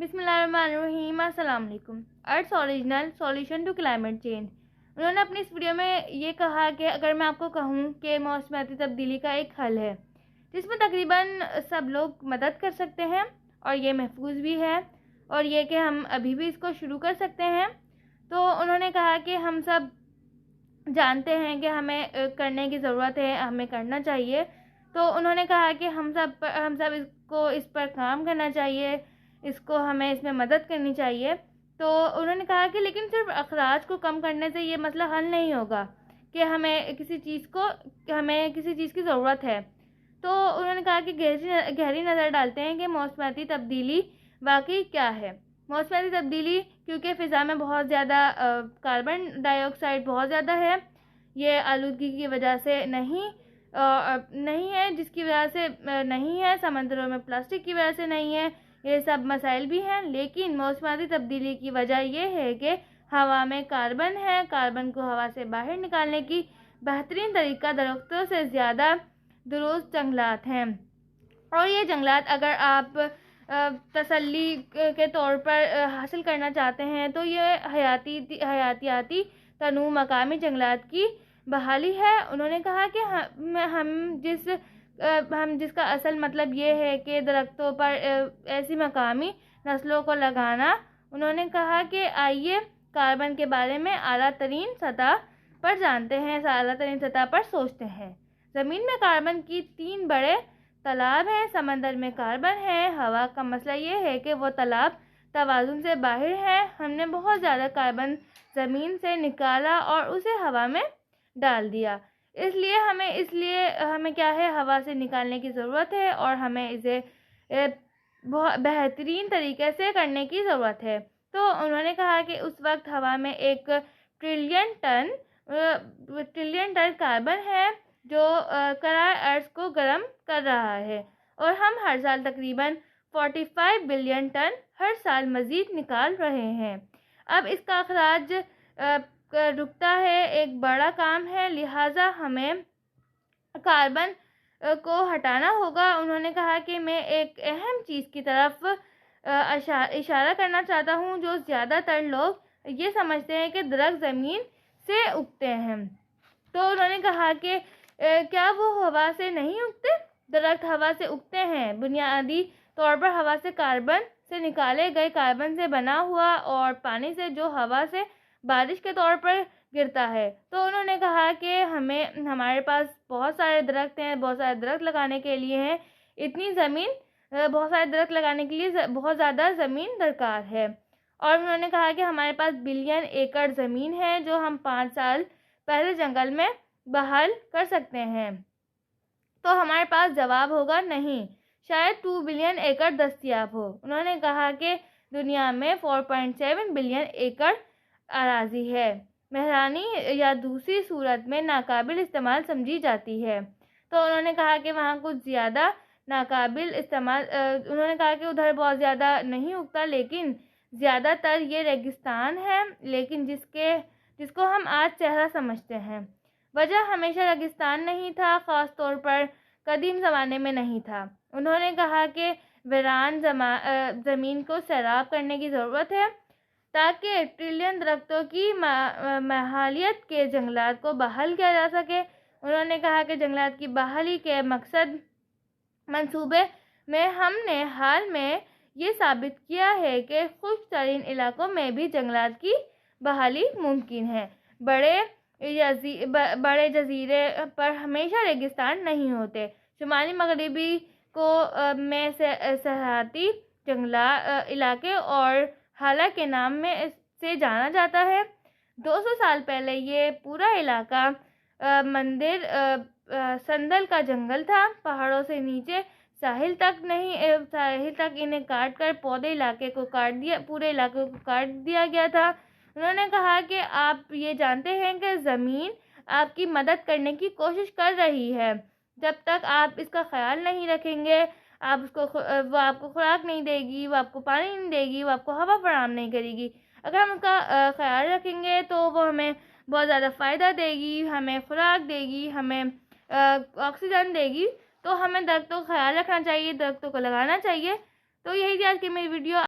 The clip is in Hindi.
बिस्मिल्लाहिर्रहमानिर्रहीम, अस्सलाम वालेकुम। Earth original solution to climate change. उन्होंने अपनी इस वीडियो में ये कहा कि अगर मैं आपको कहूँ कि मौसमियाती तब्दीली का एक हल है जिसमें तकरीबन सब लोग मदद कर सकते हैं और ये महफूज भी है और ये कि हम अभी भी इसको शुरू कर सकते हैं, तो उन्होंने कहा कि हम सब जानते हैं कि हमें करने की ज़रूरत है, हमें करना चाहिए। तो उन्होंने कहा कि हम सब इस पर काम करना चाहिए, इसको हमें इसमें मदद करनी चाहिए। तो उन्होंने कहा कि लेकिन सिर्फ अखराज को कम करने से ये मसला हल नहीं होगा कि हमें किसी चीज़ की ज़रूरत है। तो उन्होंने कहा कि गहरी नज़र डालते हैं कि मौसमियाती तब्दीली वाकई क्या है। मौसमियाती तब्दीली क्योंकि फ़िज़ा में बहुत ज़्यादा कार्बन डाइऑक्साइड बहुत ज़्यादा है, ये आलूदगी की वजह से नहीं है, जिसकी वजह से नहीं है, समंदरों में प्लास्टिक की वजह से नहीं है, ये सब मसाइल भी हैं। लेकिन मौसमियाती तब्दीली की वजह ये है कि हवा में कार्बन है, कार्बन को हवा से बाहर निकालने की बेहतरीन तरीका दरख्तों से ज़्यादा दुरुस्त जंगलात हैं। और ये जंगलात अगर आप तसल्ली के तौर पर हासिल करना चाहते हैं तो ये हयातियाती तनू मकामी जंगलात की बहाली है। उन्होंने कहा कि हम जिसका असल मतलब ये है कि दरख्तों पर ऐसी मकामी नस्लों को लगाना। उन्होंने कहा कि आइए कार्बन के बारे में आला तरीन सतह पर जानते हैं, आला तरीन सतह पर सोचते हैं। ज़मीन में कार्बन की 3 बड़े तालाब हैं, समंदर में कार्बन है, हवा का मसला ये है कि वो तालाब तवाज़ुन से बाहर है। हमने बहुत ज़्यादा कार्बन ज़मीन से निकाला और उसे हवा में डाल दिया, इसलिए हमें क्या है, हवा से निकालने की ज़रूरत है और हमें इसे बहुत बेहतरीन तरीके से करने की ज़रूरत है। तो उन्होंने कहा कि उस वक्त हवा में 1 ट्रिलियन टन कार्बन है जो करार अर्थ को गर्म कर रहा है और हम हर साल तकरीबन 45 बिलियन टन हर साल मज़ीद निकाल रहे हैं। अब इसका अखराज रुकता है, एक बड़ा काम है, लिहाजा हमें कार्बन को हटाना होगा। उन्होंने कहा कि मैं एक अहम चीज़ की तरफ इशारा करना चाहता हूँ जो ज़्यादातर लोग ये समझते हैं कि दरख्त ज़मीन से उगते हैं। तो उन्होंने कहा कि क्या वो हवा से नहीं उगते? दरख्त हवा से उगते हैं, बुनियादी तौर पर हवा से कार्बन से निकाले गए कार्बन से बना हुआ और पानी से जो हवा से बारिश के तौर पर गिरता है। तो उन्होंने कहा कि हमारे पास बहुत सारे दरख्त हैं, बहुत सारे दरख्त लगाने के लिए हैं, बहुत सारे दरख्त लगाने के लिए बहुत ज़्यादा ज़मीन दरकार है। और उन्होंने कहा कि हमारे पास बिलियन एकड़ ज़मीन है जो हम 5 साल पहले जंगल में बहाल कर सकते हैं। तो हमारे पास जवाब होगा नहीं, शायद 2 बिलियन एकड़ दस्तयाब हो। उन्होंने कहा कि दुनिया में 4.7 बिलियन एकड़ अराजी है, मेहरानी या दूसरी सूरत में नाकाबिल इस्तेमाल समझी जाती है। तो उन्होंने कहा कि वहाँ कुछ ज़्यादा नाकाबिल इस्तेमाल, उन्होंने कहा कि उधर बहुत ज़्यादा नहीं उगता, लेकिन ज़्यादातर ये रेगिस्तान है, लेकिन जिसको हम आज चेहरा समझते हैं। वजह हमेशा रेगिस्तान नहीं था, ख़ास तौर पर कदीम ज़माने में नहीं था। उन्होंने कहा कि वीरान ज़मीन को सैराब करने की ज़रूरत है ताकि ट्रिलियन दरख्तों की माहौलियत के जंगलात को बहाल किया जा सके। उन्होंने कहा कि जंगलात की बहाली के मकसद मंसूबे में हमने हाल में ये साबित किया है कि खुश्क तरीन इलाकों में भी जंगलात की बहाली मुमकिन है। बड़े जजीरे पर हमेशा रेगिस्तान नहीं होते। शुमाली मगरबी में सहाराती इलाके और हाला के नाम से जाना जाता है। 200 साल पहले ये पूरा इलाका संदल का जंगल था। पहाड़ों से नीचे साहिल तक इन्हें काट कर पूरे इलाके को काट दिया गया था। उन्होंने कहा कि आप ये जानते हैं कि ज़मीन आपकी मदद करने की कोशिश कर रही है। जब तक आप इसका ख्याल नहीं रखेंगे, वो आपको खुराक नहीं देगी, वो आपको पानी नहीं देगी, वो आपको हवा फराहम नहीं करेगी। अगर हम उसका ख्याल रखेंगे तो वो हमें बहुत ज़्यादा फ़ायदा देगी, हमें खुराक देगी, हमें ऑक्सीजन देगी। तो हमें दरख्तों का ख्याल रखना चाहिए, दरख्तों को लगाना चाहिए। तो यही थी आज की मेरी वीडियो।